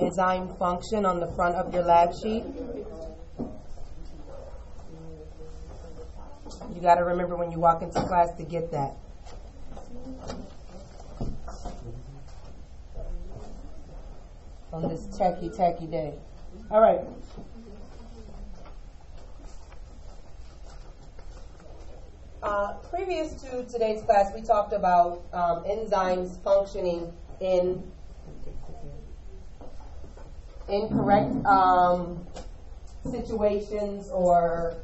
enzyme function on the front of your lab sheet. You got to remember when you walk into class to get that. On this tacky day. All right. Previous to today's class, we talked about enzymes functioning in incorrect situations or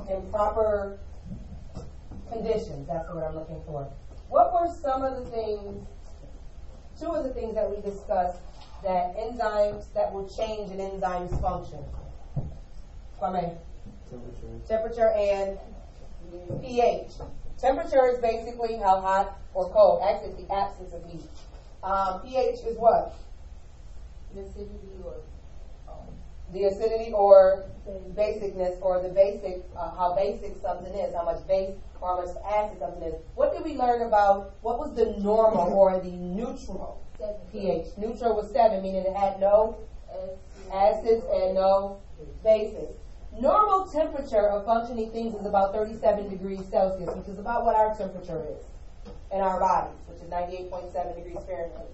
improper conditions. That's the word I'm looking for. What were some of the things, two of the things that we discussed that enzymes, that will change an enzyme's function? Kwame? Temperature and pH. Temperature is basically how hot or cold. Actually, it's the absence of heat. pH is what? The acidity or basicness, or the basic, how basic something is, how much base or how much acid something is. What did we learn about, what was the normal or the neutral pH? Neutral was 7, meaning it had no acids and no bases. Normal temperature of functioning things is about 37 degrees Celsius, which is about what our temperature is in our bodies, which is 98.7 degrees Fahrenheit.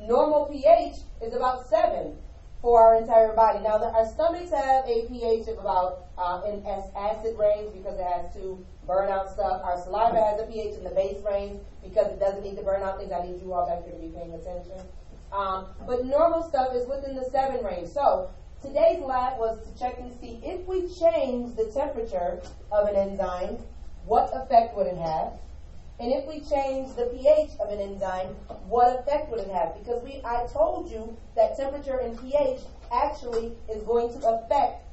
Normal pH is about 7 for our entire body. Now, our stomachs have a pH of about in acid range because it has to burn out stuff. Our saliva has a pH in the base range because it doesn't need to burn out things. I need you all back here to be paying attention. But normal stuff is within the 7 range. So today's lab was to check and see if we change the temperature of an enzyme, what effect would it have? And if we change the pH of an enzyme, what effect would it have? Because I told you that temperature and pH actually is going to affect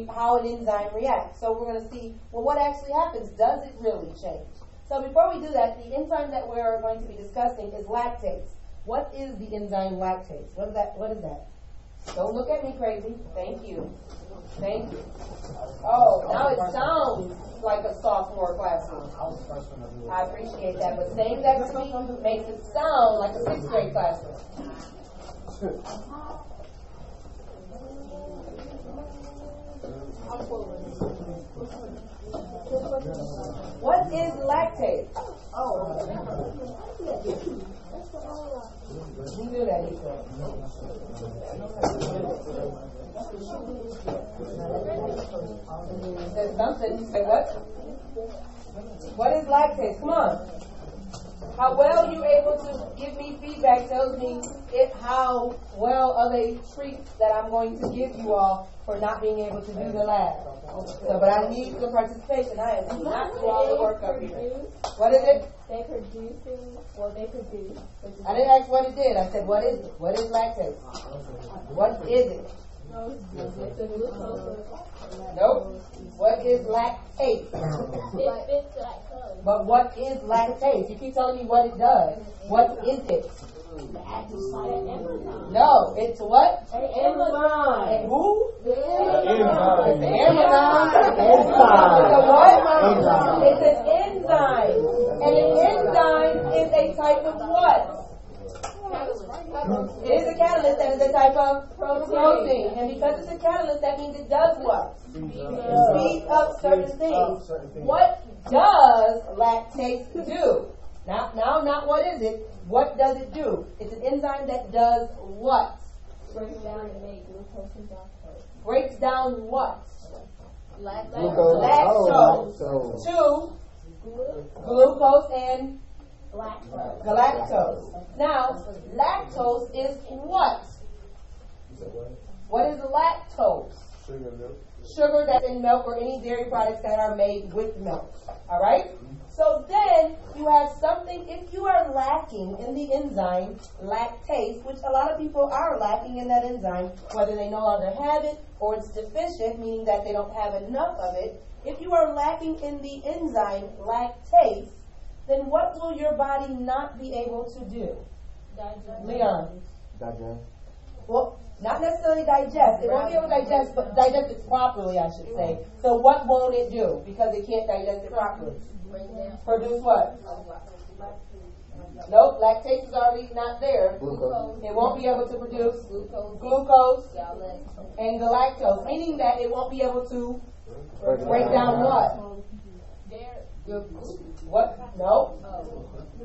how an enzyme reacts. So we're going to see, well, what actually happens? Does it really change? So before we do that, the enzyme that we're going to be discussing is lactase. What is the enzyme lactase? What is that? Don't look at me crazy. Thank you. Thank you. Oh, now it sounds like a sophomore classroom. I appreciate that, but saying that to me makes it sound like a 6th grade classroom. What is lactase? You knew that, he said. There's something. Say what? What is lactase? Come on. How well you're able to give me feedback tells me how well of a treat that I'm going to give you all for not being able to do the lab. So, but I need your participation. I am not doing all the work up here. What is it? They produce. I didn't ask what it did. I said, what is it? What is lactase? What is it? Nope. What is lactase? But what is lactase? You keep telling me what it does. What is it? No, it's what? An enzyme. And who? Enzyme. It's a what? It's an enzyme. And an enzyme is a type of what? It is a catalyst and it's a type of protein. And because it's a catalyst, that means it does what? Speed up certain things. What does lactase do? Now, not what is it? What does it do? It's an enzyme that does what? Breaks down and make glucose and lactose. Breaks down what? Lactose. To glucose and Lactose. galactose. Now, lactose is what? What is lactose? Sugar that's in milk or any dairy products that are made with milk. All right? So then you have something, if you are lacking in the enzyme lactase, which a lot of people are lacking in that enzyme, whether they no longer have it or it's deficient, meaning that they don't have enough of it, if you are lacking in the enzyme lactase, then what will your body not be able to do? Leon? Digest. Well, not necessarily digest. It won't be able to digest, but digest it properly, I should say. So what won't it do? Because it can't digest it properly. Produce what? Nope, lactase is already not there. Glucose. It won't be able to produce glucose and galactose, meaning that it won't be able to break down what? What? No.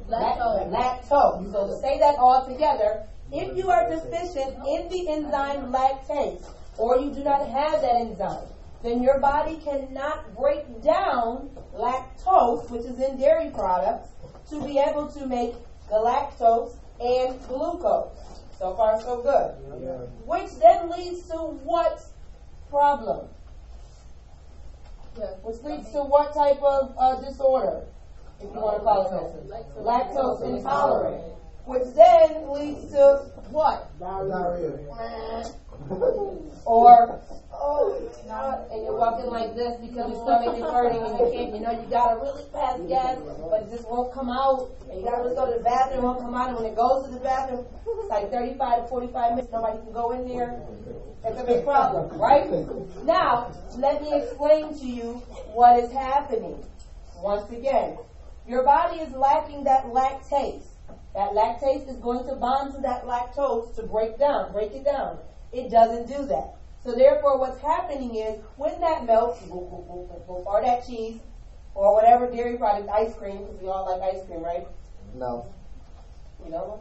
Lactose. So to say that all together, if you are deficient in the enzyme lactase, or you do not have that enzyme, then your body cannot break down lactose, which is in dairy products, to be able to make galactose and glucose. So far, so good. Yeah. Which then leads to what problem? Yeah. Which leads to what type of disorder, if you want to call it that? Lactose intolerant. Which then leads to what? Diarrhea. Or, and you're walking like this because your stomach is hurting and you can't, you gotta really pass gas, but it just won't come out. And you gotta really go to the bathroom, it won't come out. And when it goes to the bathroom, it's like 35 to 45 minutes, nobody can go in there. It's a big problem, right? Now, let me explain to you what is happening. Once again, your body is lacking that lactase. That lactase is going to bond to that lactose to break it down. It doesn't do that. So therefore, what's happening is when that milk, or that cheese, or whatever dairy product, ice cream, because we all like ice cream, right? No. You know what?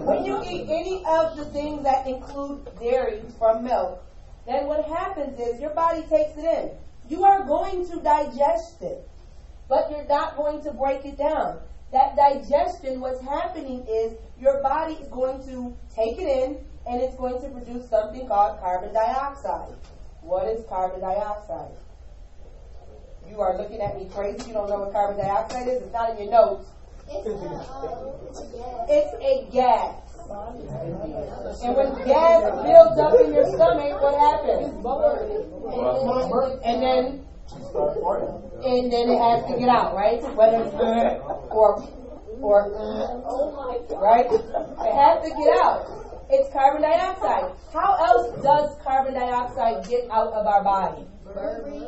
When you eat any of the things that include dairy from milk, then what happens is your body takes it in. You are going to digest it, but you're not going to break it down. That digestion, what's happening is your body is going to take it in and it's going to produce something called carbon dioxide. What is carbon dioxide? You are looking at me crazy. You don't know what carbon dioxide is? It's not in your notes. It's a gas. And when gas builds up in your stomach, what happens? And then it has to get out, right? Whether it's or right? It has to get out. It's carbon dioxide. How else does carbon dioxide get out of our body?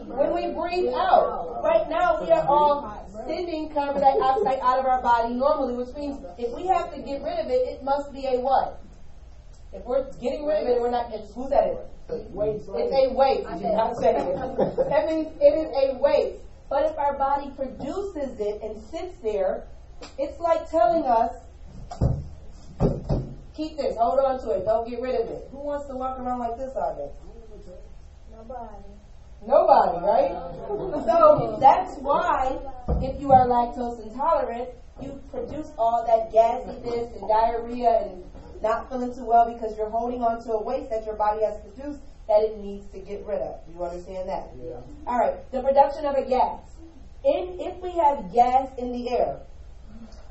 When we breathe out. Right now we are all sending carbon dioxide out of our body normally, which means if we have to get rid of it, it must be a what? If we're getting rid of it, we're not. Who's that? Waste. It's a waste. You're not saying it. That means it is a waste. But if our body produces it and sits there, it's like telling us, keep this, hold on to it, don't get rid of it. Who wants to walk around like this all day? Nobody, right? So that's why if you are lactose intolerant, you produce all that gassiness and diarrhea and not feeling too well because you're holding on to a waste that your body has produced that it needs to get rid of. You understand that? Yeah. All right. The production of a gas. If we have gas in the air,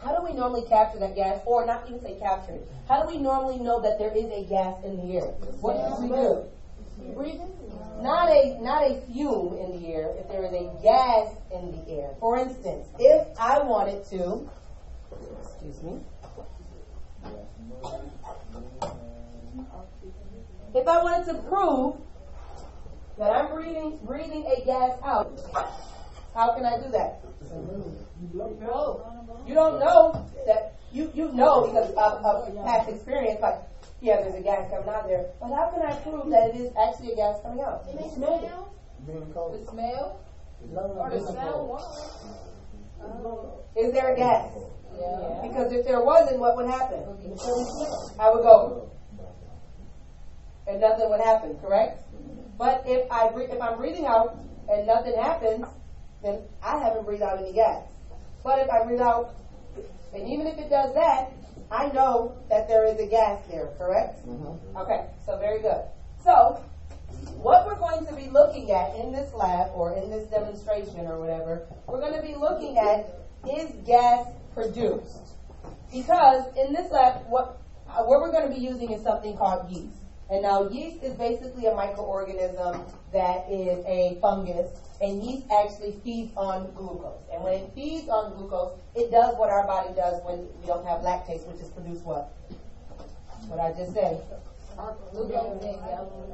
how do we normally capture that gas? Or not even say capture it. How do we normally know that there is a gas in the air? What do we do? Not a fume in the air. If there is a gas in the air. For instance, if I wanted to, excuse me. If I wanted to prove that I'm breathing a gas out, how can I do that? You don't know that. You know because of past experience, like, yeah, there's a gas coming out there. But how can I prove that it is actually a gas coming out? The smell? The smell? Or the sound? Is there a gas? Yeah. Because if there wasn't, what would happen? I would go, and nothing would happen, correct? But if I'm breathing out and nothing happens, then I haven't breathed out any gas. But if I breathe out, and even if it does that, I know that there is a gas there, correct? Mm-hmm. Okay, so very good. So, what we're going to be looking at in this lab, or in this demonstration, or whatever, we're going to be looking at, is gas produced? Because in this lab, what we're going to be using is something called yeast. And now yeast is basically a microorganism that is a fungus, and yeast actually feeds on glucose. And when it feeds on glucose, it does what our body does when we don't have lactase, which is produce what? What I just said.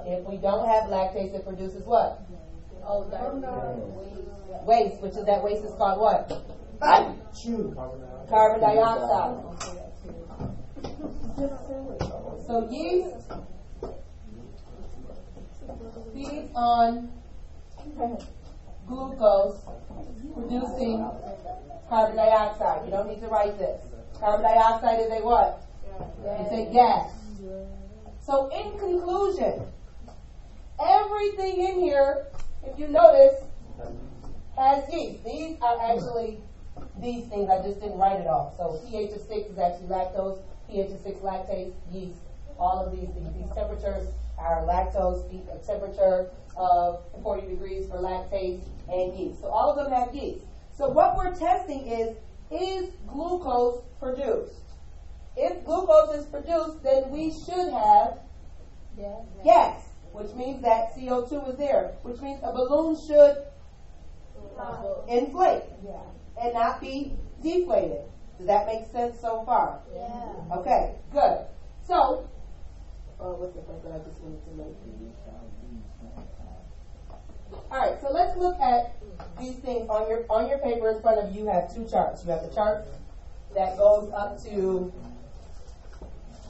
If we don't have lactase, it produces what? Waste, which is that waste is called what? Carbon dioxide. So yeast feeds on glucose, producing carbon dioxide. You don't need to write this. Carbon dioxide is a what? It's a gas. So in conclusion, everything in here, if you notice, has yeast. These are actually these things. I just didn't write it all. So pH of 6 is actually lactose, pH of 6 lactase, yeast. All of these things. These temperatures are lactose, a temperature of 40 degrees for lactase and yeast. So all of them have yeast. So what we're testing is glucose produced? If glucose is produced, then we should have gas, which means that CO2 is there, which means a balloon should inflate and not be deflated. Does that make sense so far? Yeah. Okay, good. So, what's the first one I just wanted to make? All right, so let's look at these things. On your paper in front of you, you have two charts. You have the chart that goes up to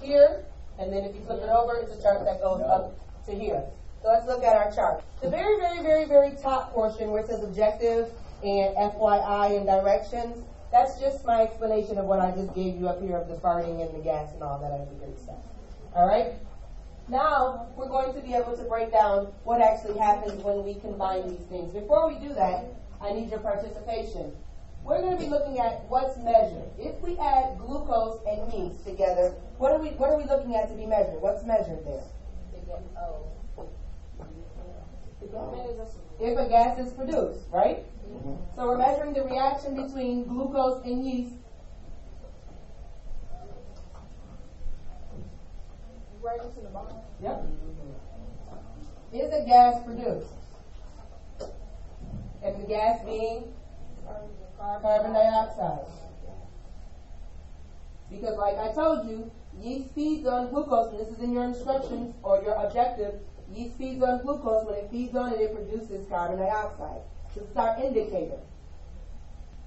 here, and then if you flip it over, it's a chart that goes up to here. So let's look at our chart. The very, very, very, very top portion where it says objective and FYI and directions, that's just my explanation of what I just gave you up here of the farting and the gas and all that other great stuff. All right? Now, we're going to be able to break down what actually happens when we combine these things. Before we do that, I need your participation. We're going to be looking at what's measured. If we add glucose and yeast together, what are we looking at to be measured? What's measured there? If a gas is produced, right? So we're measuring the reaction between glucose and yeast. Yep. Is a gas produced? And the gas being carbon dioxide. Because like I told you, yeast feeds on glucose, and this is in your instructions or your objective. Yeast feeds on glucose. When it feeds on it, it produces carbon dioxide. This is our indicator.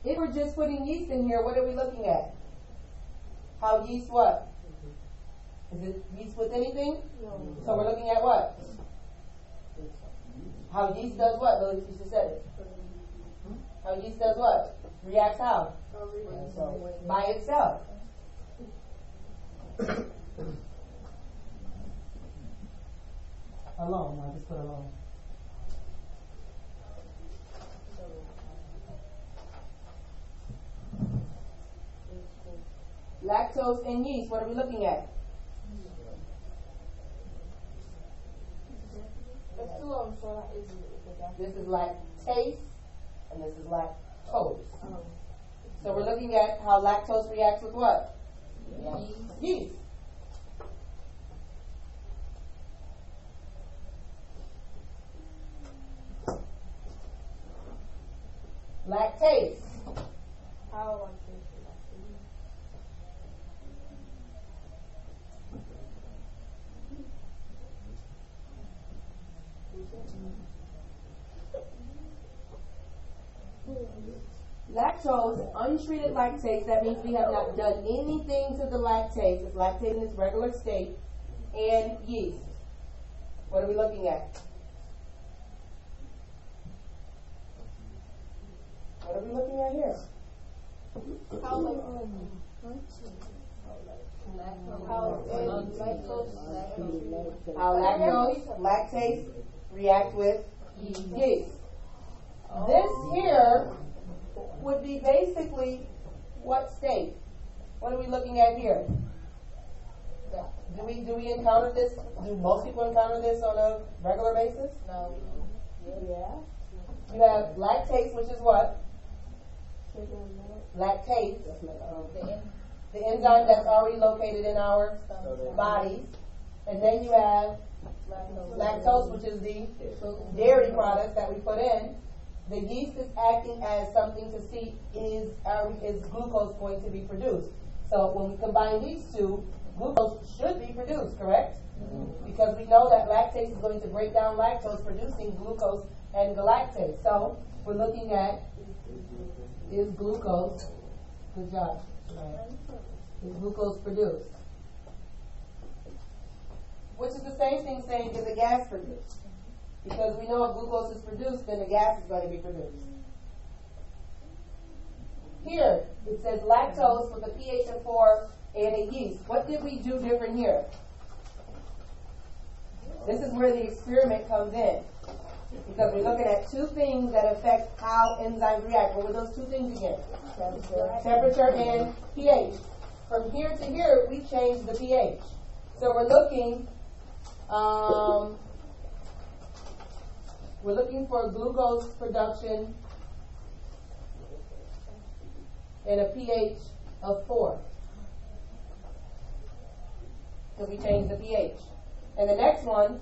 If we're just putting yeast in here, what are we looking at? How yeast what? Is it yeast with anything? No. So we're looking at what? How yeast does what? Lily, you just said it. How yeast does what? Reacts how? So, by itself. Alone. I just put alone. Lactose and yeast, what are we looking at? This is lactase and this is lactose. So we're looking at how lactose reacts with what? Yeast. Lactase. How lactose, untreated lactase, that means we have not done anything to the lactase. It's lactate in its regular state. And yeast. What are we looking at? What are we looking at here? How lactose, lactase react with yeast. This here would be basically what state? What are we looking at here? Do we encounter this? Do most people encounter this on a regular basis? No. Yeah. You have lactase, which is what? Lactase. The enzyme that's already located in our bodies. And then you have lactose, which is the dairy product that we put in. The yeast is acting as something to see is glucose going to be produced. So when we combine these two, glucose should be produced, correct? Because we know that lactase is going to break down lactose, producing glucose and galactase. So we're looking at is glucose, good job, is glucose produced? Which is the same thing saying is a gas produced. Because we know if glucose is produced, then the gas is going to be produced. Here, it says lactose with a pH of 4 and a yeast. What did we do different here? This is where the experiment comes in. Because we're looking at two things that affect how enzymes react. What were those two things again? Temperature and pH. From here to here, we changed the pH. So we're looking for glucose production in a pH of 4. Because we changed the pH. And the next one,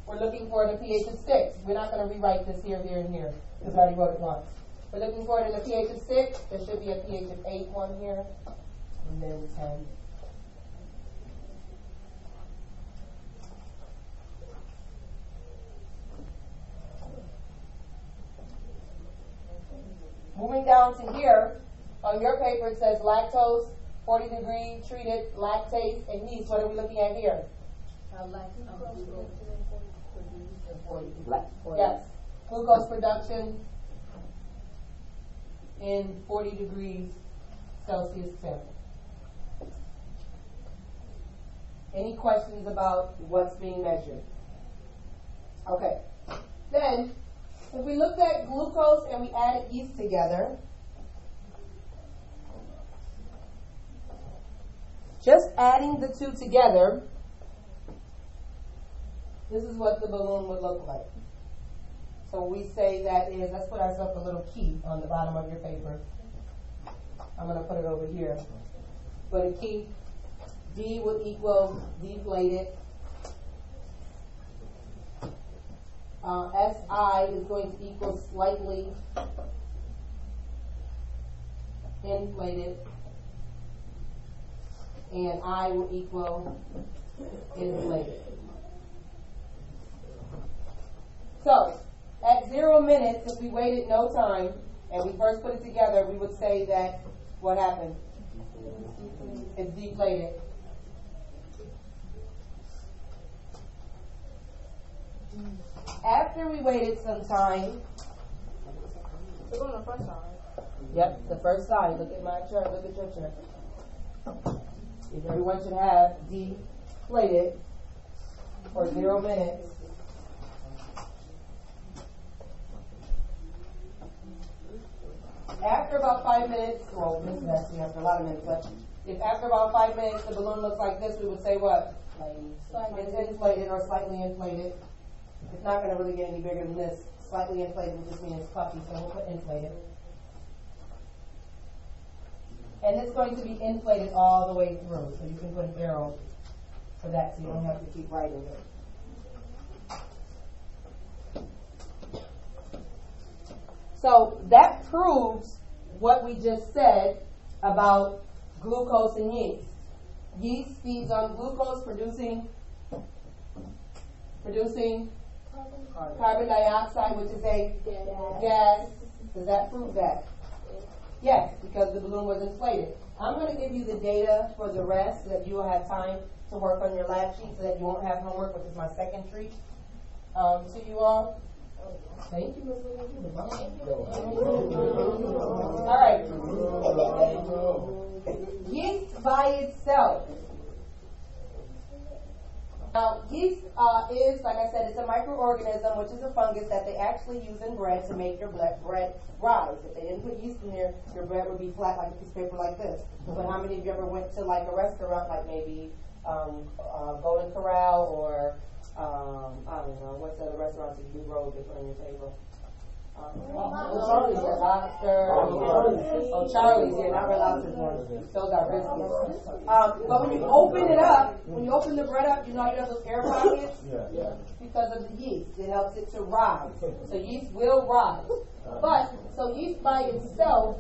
we're looking for it in a pH of 6. We're not going to rewrite this here, here, and here, because I already wrote it once. We're looking for it in a pH of 6. There should be a pH of 8 one here, and then 10. Moving down to here, on your paper it says lactose, 40 degree treated, lactase, and yeast. What are we looking at here? Yes, glucose production in 40 degrees Celsius temp. Any questions about what's being measured? Okay. Then, if we looked at glucose and we added yeast together, just adding the two together, this is what the balloon would look like. So we say that is, let's put ourselves a little key on the bottom of your paper. I'm going to put it over here. Put a key. D would equal deflated. SI is going to equal slightly inflated. And I will equal inflated. So, at 0 minutes, if we waited no time, and we first put it together, we would say that, what happened? It's deflated. After we waited some time, We're on the first side. yep, the first side, look at my chart, look at your chart. Everyone should have deflated for 0 minutes. After about 5 minutes, well, this is actually after a lot of minutes, but if after about 5 minutes the balloon looks like this, we would say what? It's inflated or slightly inflated. It's not going to really get any bigger than this. Slightly inflated would just mean it's puffy, so we'll put inflated. And it's going to be inflated all the way through, so you can put an arrow for that so you don't have to keep writing it. So that proves what we just said about glucose and yeast. Yeast feeds on glucose, producing carbon dioxide, which is a gas. Does that prove that? Yes, because the balloon was inflated. I'm going to give you the data for the rest so that you will have time to work on your lab sheet so that you won't have homework, which is my second treat to you all. Thank you, Ms. All right. Yeast by itself. Now, yeast is, like I said, it's a microorganism, which is a fungus that they actually use in bread to make your bread rise. If they didn't put yeast in there, your bread would be flat like a piece of paper like this. But how many of you ever went to like a restaurant, like maybe Golden Corral or I don't know, what's the other restaurants that you do rolls they put on your table? Charlie's, Lobster. Oh, Charlie's, yeah, not Red Lobster's one. Those are biscuits. But when you open it up, when you open the bread up, you know you have those air pockets? Yeah. Because of the yeast. It helps it to rise. So yeast will rise. But, so yeast by itself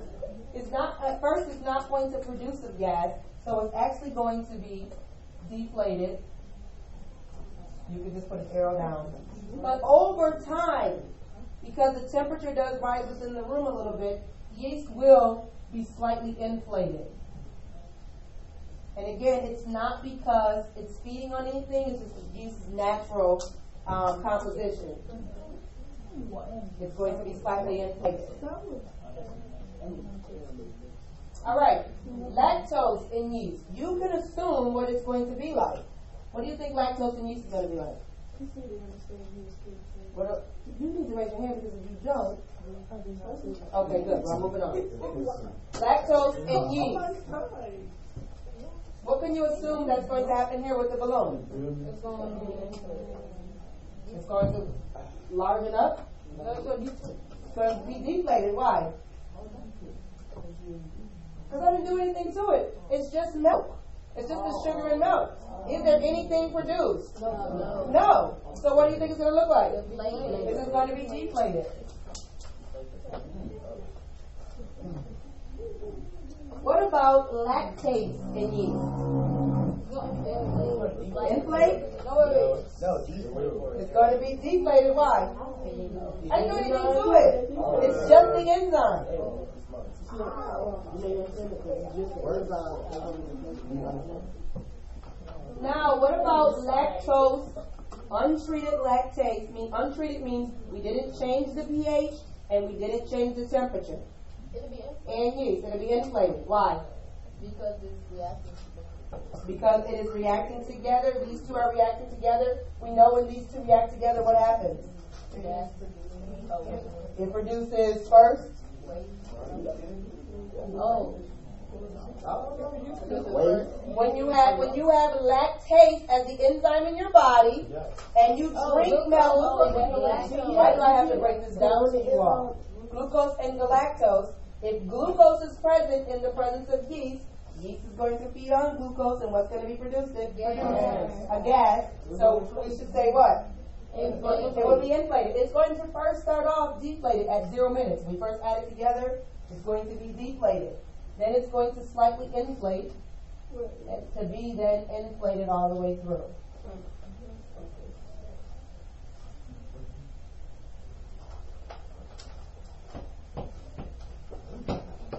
is not, at first it's not going to produce a gas, so it's actually going to be deflated. You can just put an arrow down. But over time, because the temperature does rise within the room a little bit, yeast will be slightly inflated. And again, it's not because it's feeding on anything, it's just yeast's natural composition. It's going to be slightly inflated. All right, lactose in yeast. You can assume what it's going to be like. What do you think lactose in yeast is going to be like? Well, you need to raise your hand because if you don't. Okay, good. Well, moving on. Lactose in yeast. What can you assume that's going to happen here with the balloon? It's going to largen up. It's going to be deflated. Why? Because I didn't do anything to it. It's just milk. It's just the sugar and milk. Is there anything produced? No. So what do you think it's going to look like? This is going to be deflated. What about lactase in yeast? Inflate? No, it's going to be deflated. Why? I didn't do anything to it. It's just the enzyme. Now, what about lactose? Untreated lactase. Untreated means we didn't change the pH and we didn't change the temperature. And yeast, it'll be inflated. Why? Because it's reacting together. Because it is reacting together. These two are reacting together. We know when these two react together, what happens? It produces first. When you have lactase as the enzyme in your body, and you drink milk. Why do I have to break this down to you all? Glucose and galactose. If glucose is present in the presence of yeast, yeast is going to feed on glucose, and what's going to be produced? A gas. So we should say what? It will be inflated. It's going to first start off deflated at 0 minutes. We first add it together, it's going to be deflated. Then it's going to slightly inflate to be then inflated all the way through.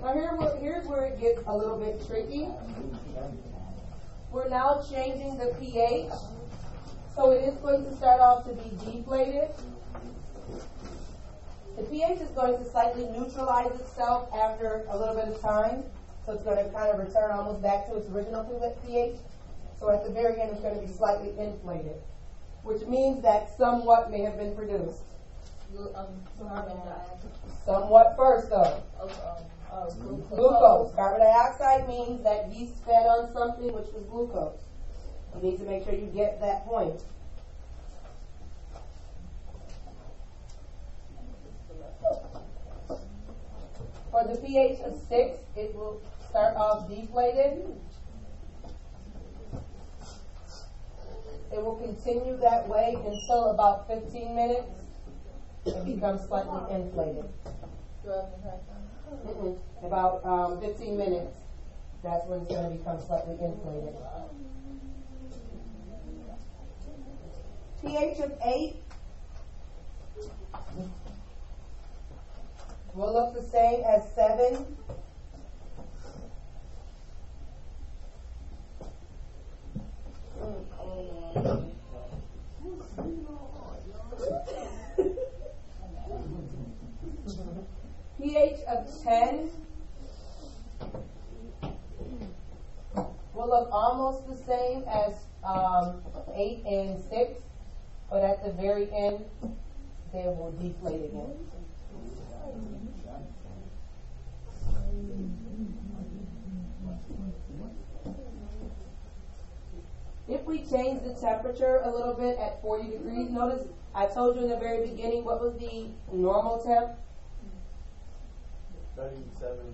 Now here's where it gets a little bit tricky. We're now changing the pH. So it is going to start off to be deflated. The pH is going to slightly neutralize itself after a little bit of time. So it's going to kind of return almost back to its original pH. So at the very end, it's going to be slightly inflated, which means that somewhat may have been produced. Somewhat first, though. Glucose. Carbon dioxide means that yeast fed on something which was glucose. You need to make sure you get that point. For the pH of 6, it will start off deflated. It will continue that way until about 15 minutes and become slightly inflated. About 15 minutes, that's when it's going to become slightly inflated. pH of 8 will look the same as 7. pH of 10 will look almost the same as 8 and 6, but at the very end, they will deflate again. If we change the temperature a little bit at 40 degrees, notice I told you in the very beginning what was the normal temp?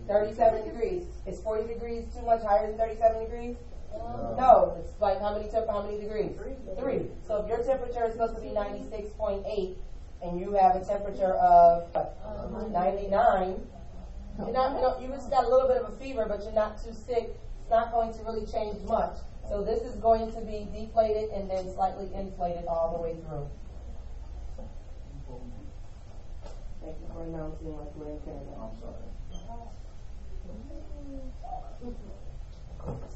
37 degrees. Is 40 degrees too much higher than 37 degrees? No. It's like how many degrees? 3. So if your temperature is supposed to be 96.8 and you have a temperature of 99, you just got a little bit of a fever, but you're not too sick. It's not going to really change much. So this is going to be deflated and then slightly inflated all the way through. Thank you for announcing like we're in Canada. I'm sorry.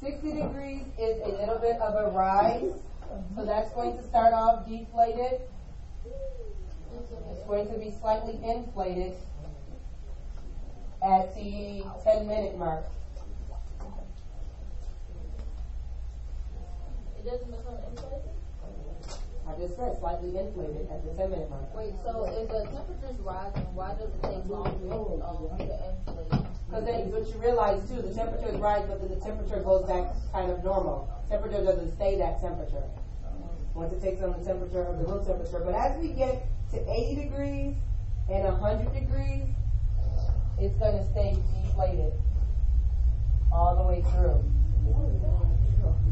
60 degrees is a little bit of a rise. So that's going to start off deflated. It's going to be slightly inflated at the 10-minute mark. It doesn't become inflated? I just said slightly inflated at the 10-minute mark. Wait, so if the temperature's rising, why does it take longer to inflate? Because then what you realize too, the temperature is rising, but then the temperature goes back kind of normal. Temperature doesn't stay that temperature. Once it takes on the temperature of the room temperature. But as we get to 80 degrees and 100 degrees, it's going to stay deflated all the way through.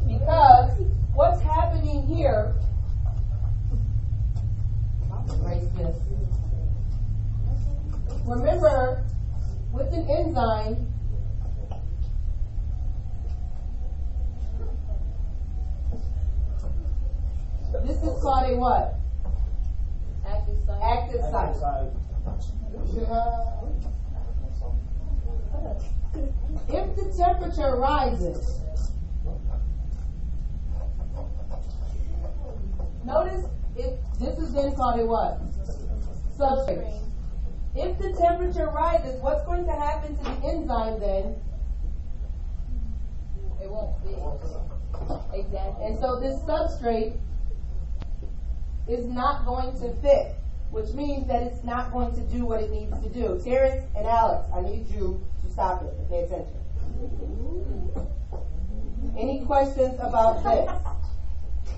Because what's happening here, erase this. Remember, with an enzyme, this is called a what? Active site. Active site. If the temperature rises, notice if this is then called a what? Substrate. If the temperature rises, what's going to happen to the enzyme then? It won't be. Exactly. And so this substrate is not going to fit, which means that it's not going to do what it needs to do. Terrence and Alex, I need you to stop it and pay attention. Any questions about this?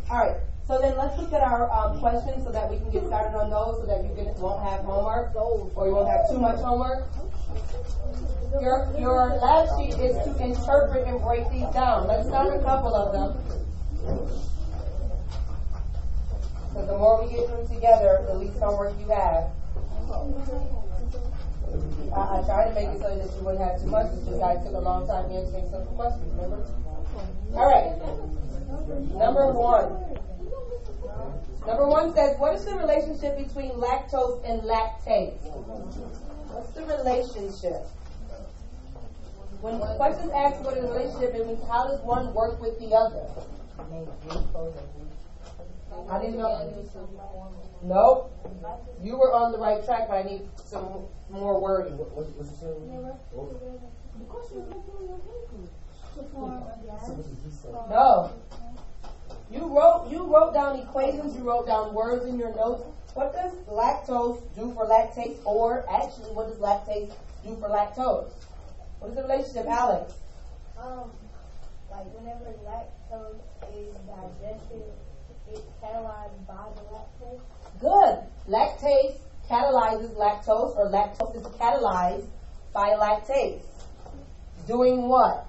All right. So then let's look at our questions so that we can get started on those so that you won't have homework or you won't have too much homework. Your lab sheet is to interpret and break these down. Let's start a couple of them. Because the more we get them together, the least homework you have. I tried to make it so that you wouldn't have too much. It's just I took a long time answering simple questions, remember? All right. Number one says, what is the relationship between lactose and lactase? What's the relationship? When the question asks what is the relationship, it means how does one work with the other? I didn't know. Nope. You were on the right track, but I need some more wording. No. You wrote down equations, you wrote down words in your notes. What does lactose do for lactase? Or actually, what does lactase do for lactose? What is the relationship, Alex? Like whenever lactose is digested, it's catalyzed by the lactase. Good. Lactase catalyzes lactose, or lactose is catalyzed by lactase. Doing what?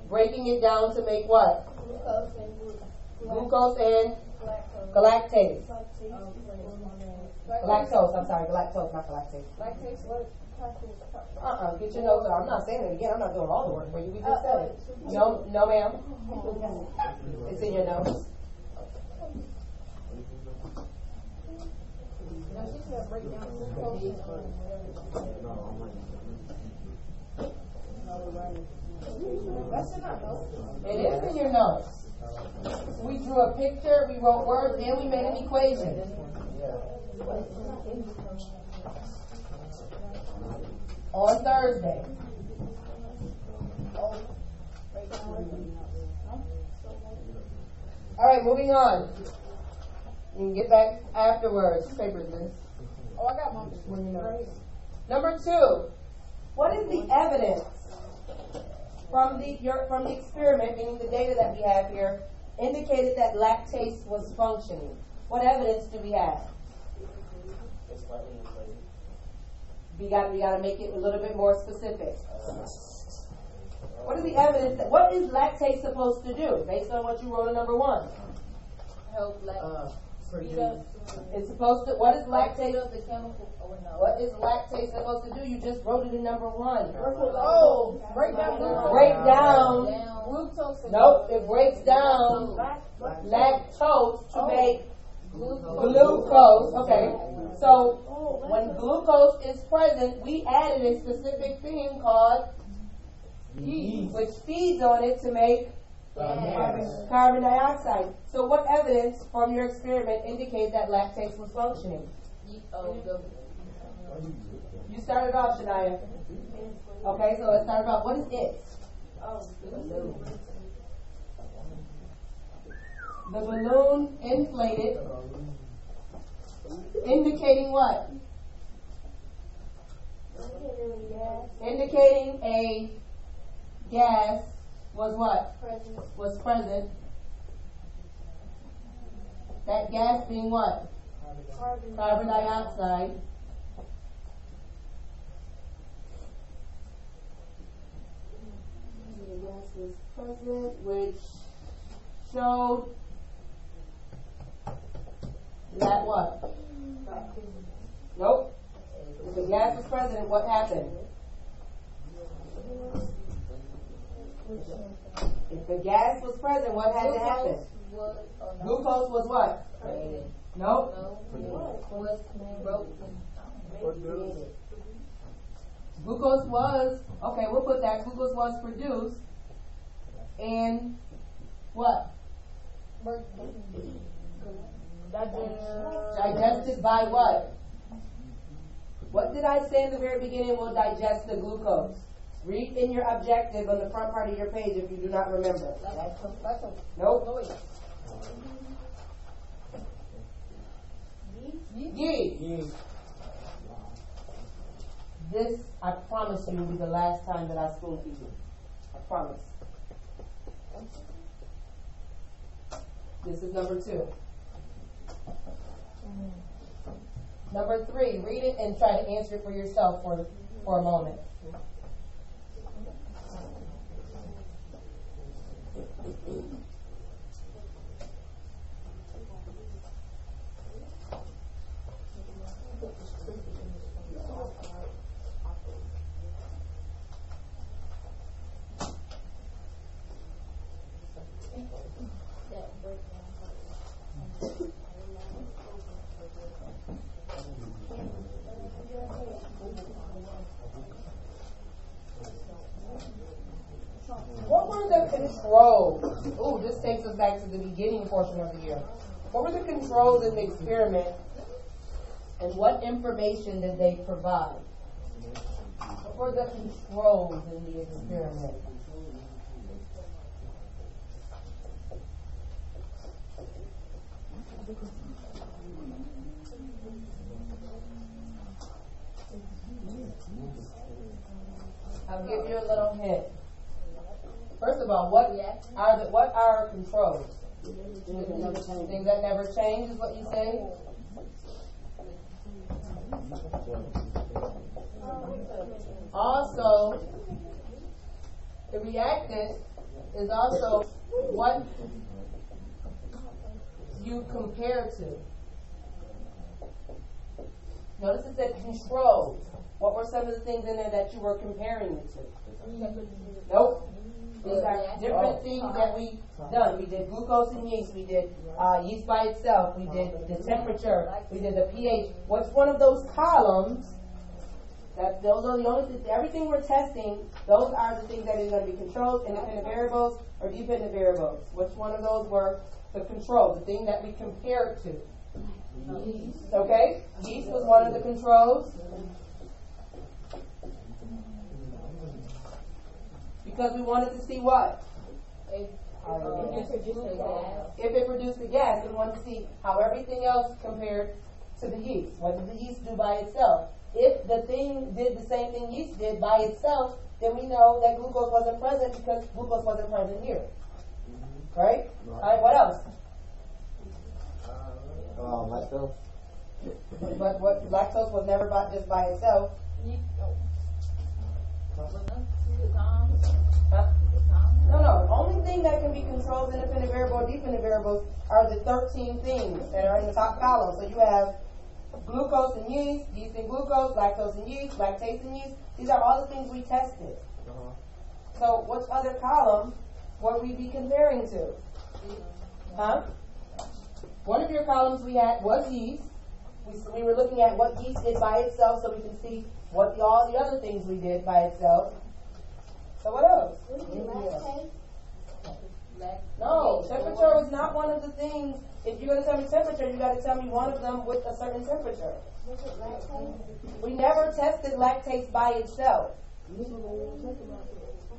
Breaking it down to make what? Glucose and galactase. Galactose, I'm sorry, galactose, not galactase. Lactase, what? Get your notes out. I'm not saying it again. I'm not doing all the work for you. We just said it. No, ma'am. It's in your notes. It is in your notes. We drew a picture, we wrote words, and we made an equation. On Thursday. All right, moving on. You can get back afterwards. What paper is this? Oh, I got one. Number 2. What is the evidence from the experiment, meaning the data that we have here, indicated that lactase was functioning? What evidence do we have? We got to make it a little bit more specific. What is the evidence? What is lactase supposed to do, based on what you wrote in number 1? Help lactase. It's supposed to. What is lactase? The chemical. What is lactase supposed to do? You just wrote it in number 1. Oh, break down glucose. Break down. Glucose. Nope. It breaks down lactose to make Glucose. Okay. So when glucose is present, we added a specific thing called yeast, which feeds on it to make carbon dioxide. So what evidence from your experiment indicates that lactase was functioning? You started off, Shania. Okay, so let's start off. What is it? The balloon inflated, indicating what? Indicating a gas was what? Was present. That gas being what? Carbon dioxide. The gas was present, which showed that what? Nope. If the gas was present, what happened? If the gas was present, what had to happen? Glucose was what? Nope. Glucose was, okay, we'll put that. Glucose was produced and what? Digested by what? What did I say in the very beginning will digest the glucose? Read in your objective on the front part of your page if you do not remember. Nope. Yeast. This, I promise you, will be the last time that I spoon feed you. I promise. This is number 2. Number 3, read it and try to answer it for yourself for a moment. What were the controls? Ooh, this takes us back to the beginning portion of the year. What were the controls in the experiment, and what information did they provide? What were the controls in the experiment? I'll give you a little hint. First of all, what are controls? Things that never change is what you say? Also, the reactant is also what you compare to. Notice it said controls. What were some of the things in there that you were comparing it to? Nope. These are different things that we done. We did glucose and yeast. We did yeast by itself. We did the temperature. We did the pH. What's one of those columns? Those are the only things. Everything we're testing, those are the things that are going to be controlled, independent variables, or dependent variables. Which one of those were the controls, the thing that we compared to? Yeast. Okay? Yeast was one of the controls. Because we wanted to see what? If it produced a gas, we wanted to see how everything else compared to the yeast. What did the yeast do by itself? If the thing did the same thing yeast did by itself, then we know that glucose wasn't present because glucose wasn't present here. Right? Alright, what else? Lactose. But what lactose was never just by itself. Huh? No. The only thing that can be controlled, independent variable or dependent variables, are the 13 things that are in the top column. So you have glucose and yeast, yeast and glucose, lactose and yeast, lactase and yeast. These are all the things we tested. So which other column would we be comparing to? Huh? One of your columns we had was yeast. We were looking at what yeast did by itself so we can see what all the other things we did by itself. So what else? No, temperature was not one of the things. If you're going to tell me temperature, you got to tell me one of them with a certain temperature. We never tested lactase by itself.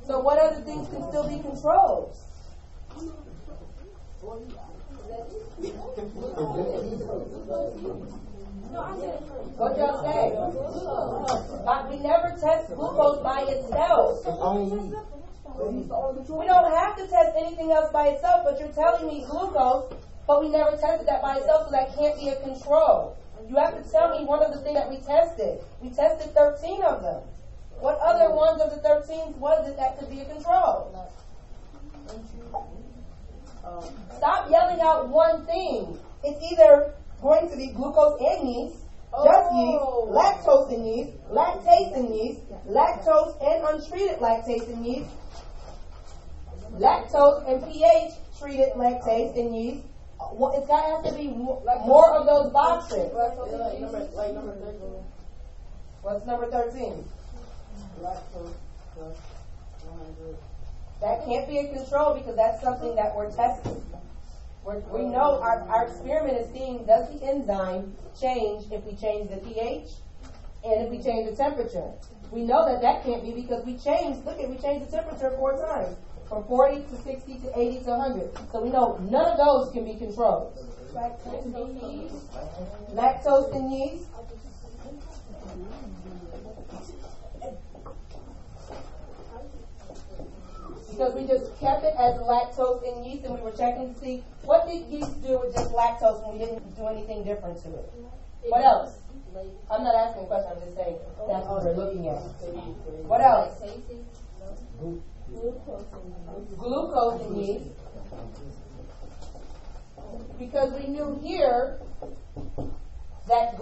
So what other things can still be controlled? What y'all say? But we never test glucose by itself. We don't have to test anything else by itself, but you're telling me glucose, but we never tested that by itself, so that can't be a control. You have to tell me one of the things that we tested. We tested 13 of them. What other ones of the 13 was it that could be a control? Stop yelling out one thing. It's either going to be glucose and yeast, just yeast, lactose in yeast, lactase in yeast, lactose and untreated lactase in yeast, lactose and pH treated lactase in yeast. It's got to have to be more of those boxes. What's number 13? That can't be a control because that's something that we're testing. We know our experiment is seeing, does the enzyme change if we change the pH and if we change the temperature. We know that can't be because we changed the temperature 4 times. From 40 to 60 to 80 to 100. So we know none of those can be controlled. Lactose in yeast. Because we just kept it as lactose in yeast and we were checking to see what did yeast do with just lactose when we didn't do anything different to it. What else? I'm not asking a question, I'm just saying that's what we're looking at. What else? Glucose in yeast. Because we knew here that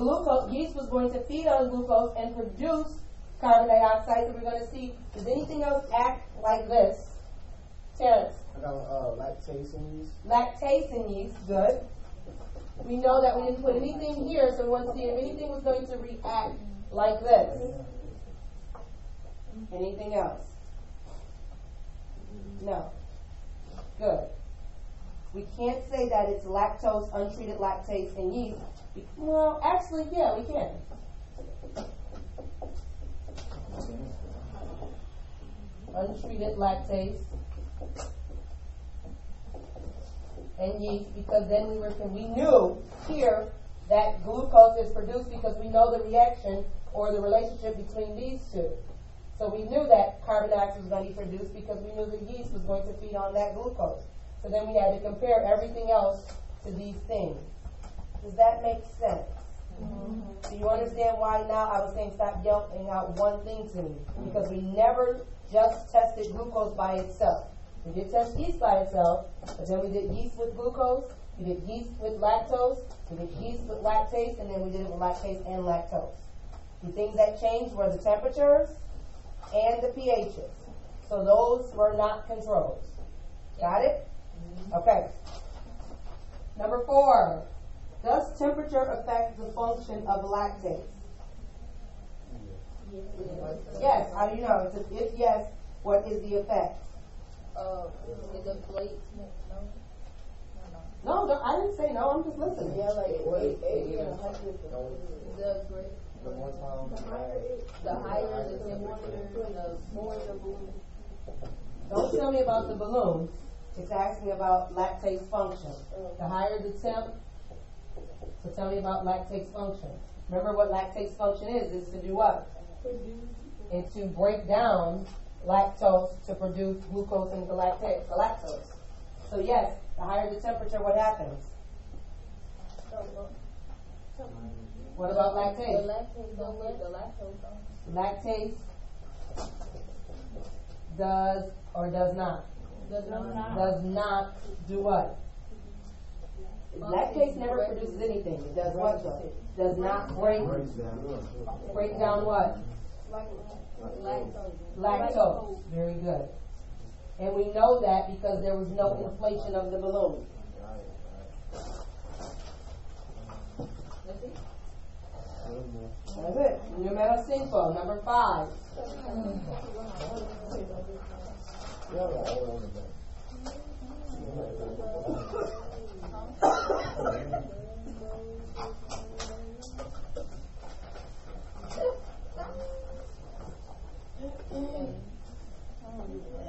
yeast was going to feed on glucose and produce carbon dioxide. So we're going to see, does anything else act like this? Terrence? I got lactase in yeast. Lactase in yeast, good. We know that we didn't put anything here, so we want to see if anything was going to react like this. Anything else? No. Good. We can't say that it's lactose, untreated lactase in yeast. Well, actually, yeah, we can. Untreated lactase and yeast, because then we knew here that glucose is produced because we know the reaction or the relationship between these two. So we knew that carbon dioxide was going to be produced because we knew the yeast was going to feed on that glucose. So then we had to compare everything else to these things. Does that make sense? Mm-hmm. Do you understand why now I was saying stop yelling out one thing to me? Because we never just tested glucose by itself. We did test yeast by itself, but then we did yeast with glucose, we did yeast with lactose, we did yeast with lactase, and then we did it with lactase and lactose. The things that changed were the temperatures and the pHs. So those were not controlled. Got it? Okay. Number 4. Does temperature affect the function of lactase? Yes. How do you know? If yes, what is the effect? Is it plate? No, I didn't say no. I'm just listening. Yeah, like the higher the temperature, the more the balloon. Don't tell me about the balloon. It's asking about lactase function. The higher the temp, so tell me about lactase function. Remember what lactase function is to do what? It's to break down lactose to produce glucose into lactose. So yes, the higher the temperature, what happens? What about lactase? Lactase does or does not? Does not do what? Lactase never produces anything. It does what though? Does not break down what? Lactose. Very good. And we know that because there was no inflation of the balloon. That's it. Numero cinco. Number 5.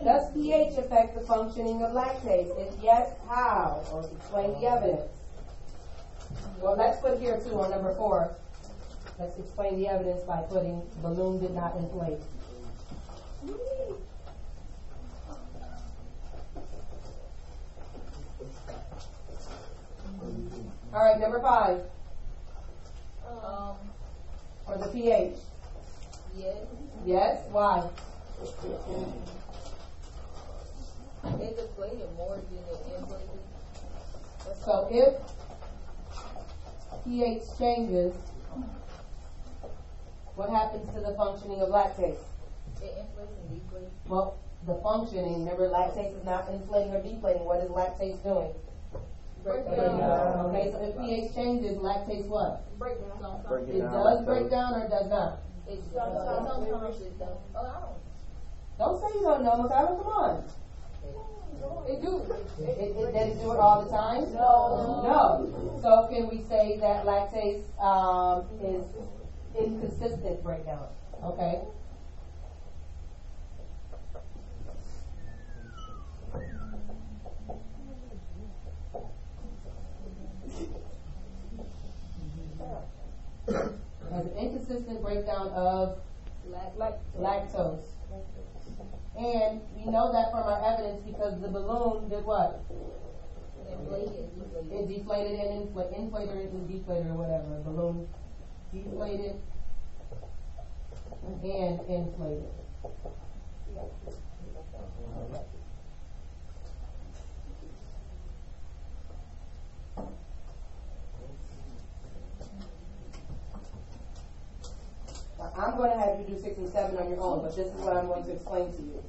Does pH affect the functioning of lactase? If yes, how? Or explain the evidence. Well, let's put here too on number 4. Let's explain the evidence by putting balloon did not inflate. All right, number 5. For the pH. Yes. Yes? Why? It deflated more than it inflated. So if pH changes, what happens to the functioning of lactase? It inflates and deflates. Well, the functioning, remember lactase is not inflating or deflating. What is lactase doing? Breakdown. Okay, so if pH changes, lactase what? Breakdown. It does break down or does not? It sometimes it does. Oh, I Don't say you don't know, Masato, come on. don't. It do. Does it do it all the time? No. No. So can we say that lactase is inconsistent breakdown? Okay. As an inconsistent breakdown of lactose. And we know that from our evidence because the balloon did what? It deflated and inflated and deflated or whatever. Balloon deflated and inflated. I'm going to have you do 6 and 7 on your own, but this is what I'm going to explain to you.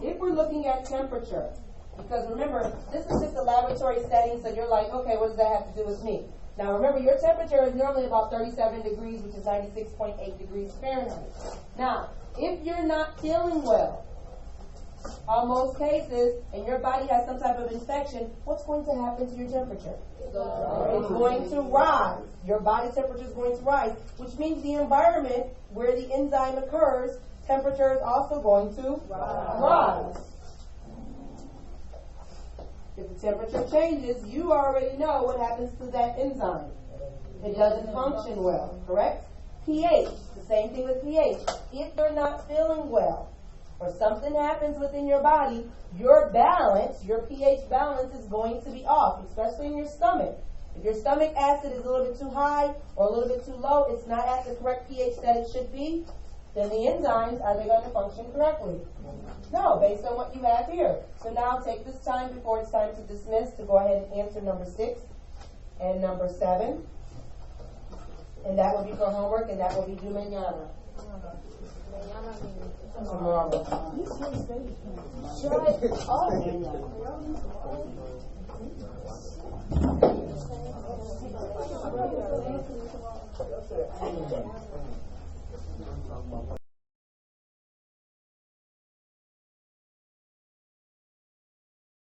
If we're looking at temperature, because remember, this is just a laboratory setting, so you're like, okay, what does that have to do with me? Now remember, your temperature is normally about 37 degrees, which is 96.8 degrees Fahrenheit. Now, if you're not feeling well, on most cases, and your body has some type of infection, what's going to happen to your temperature? It's going to rise. Your body temperature is going to rise, which means the environment where the enzyme occurs, temperature is also going to rise. If the temperature changes, you already know what happens to that enzyme. It doesn't function well, correct? pH, the same thing with pH. If you're not feeling well, or something happens within your body, your balance, your pH balance is going to be off, especially in your stomach. If your stomach acid is a little bit too high or a little bit too low, it's not at the correct pH that it should be, then the enzymes, are they going to function correctly? No, based on what you have here. So now take this time before it's time to dismiss to go ahead and answer number 6 and number 7. And that will be for homework, and that will be due mañana. Tomorrow. Shut up.